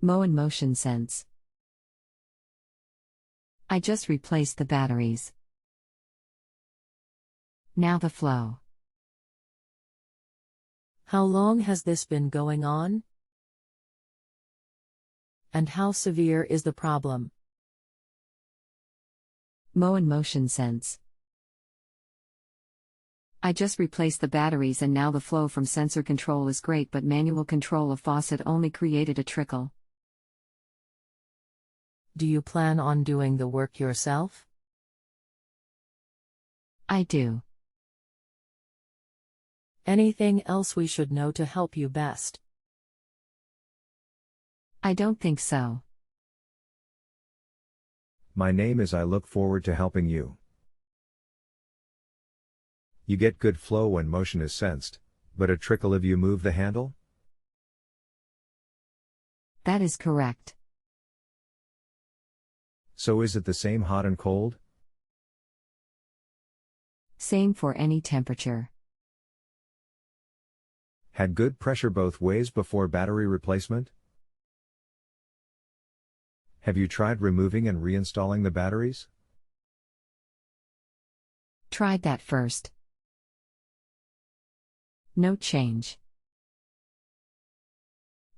Moen Motionsense. I just replaced the batteries. Now the flow. How long has this been going on? And how severe is the problem? Moen Motionsense. I just replaced the batteries and now the flow from sensor control is great, but manual control of faucet only created a trickle. Do you plan on doing the work yourself? I do. Anything else we should know to help you best? I don't think so. My name is. I look forward to helping you. You get good flow when motion is sensed, but a trickle if you move the handle? That is correct. So is it the same hot and cold? Same for any temperature. Had good pressure both ways before battery replacement? Have you tried removing and reinstalling the batteries? Tried that first. No change.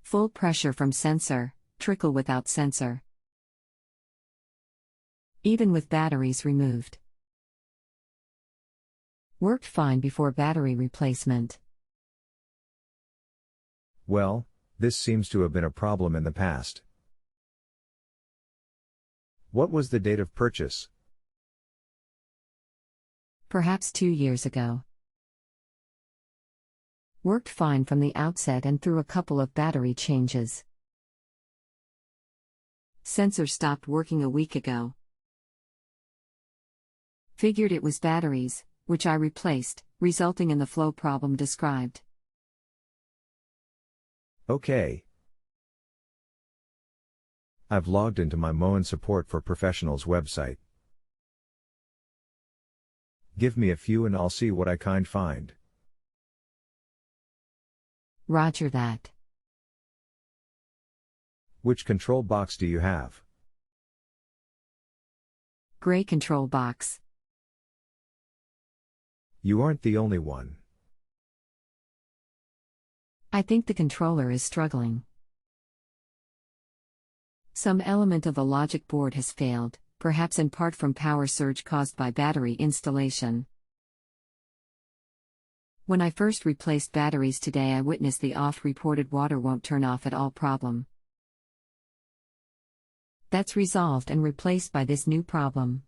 Full pressure from sensor, trickle without sensor. Even with batteries removed. Worked fine before battery replacement. Well, this seems to have been a problem in the past. What was the date of purchase? Perhaps 2 years ago. Worked fine from the outset and through a couple of battery changes. Sensor stopped working a week ago. Figured it was batteries, which I replaced, resulting in the flow problem described. Okay. I've logged into my Moen Support for Professionals website. Give me a few and I'll see what I can find. Roger that. Which control box do you have? Gray control box. You aren't the only one. I think the controller is struggling. Some element of the logic board has failed, perhaps in part from power surge caused by battery installation. When I first replaced batteries today, I witnessed the oft-reported water won't turn off at all problem. That's resolved and replaced by this new problem.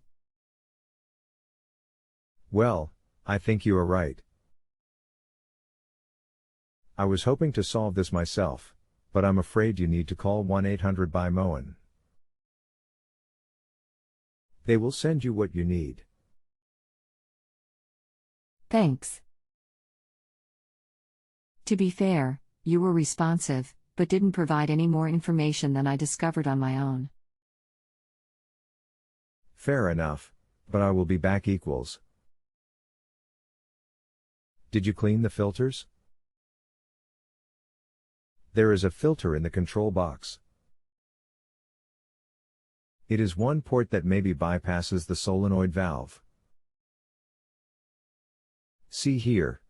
Well, I think you are right. I was hoping to solve this myself, but I'm afraid you need to call 1-800-BUY-MOEN. They will send you what you need. Thanks. To be fair, you were responsive, but didn't provide any more information than I discovered on my own. Fair enough, but I will be back equals. Did you clean the filters? There is a filter in the control box. It is one port that maybe bypasses the solenoid valve. See here.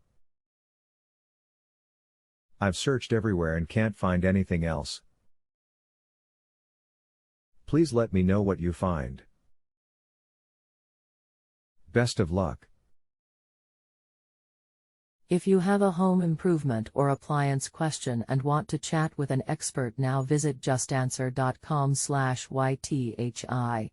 I've searched everywhere and can't find anything else. Please let me know what you find. Best of luck. If you have a home improvement or appliance question and want to chat with an expert now, visit JustAnswer.com/YTHI.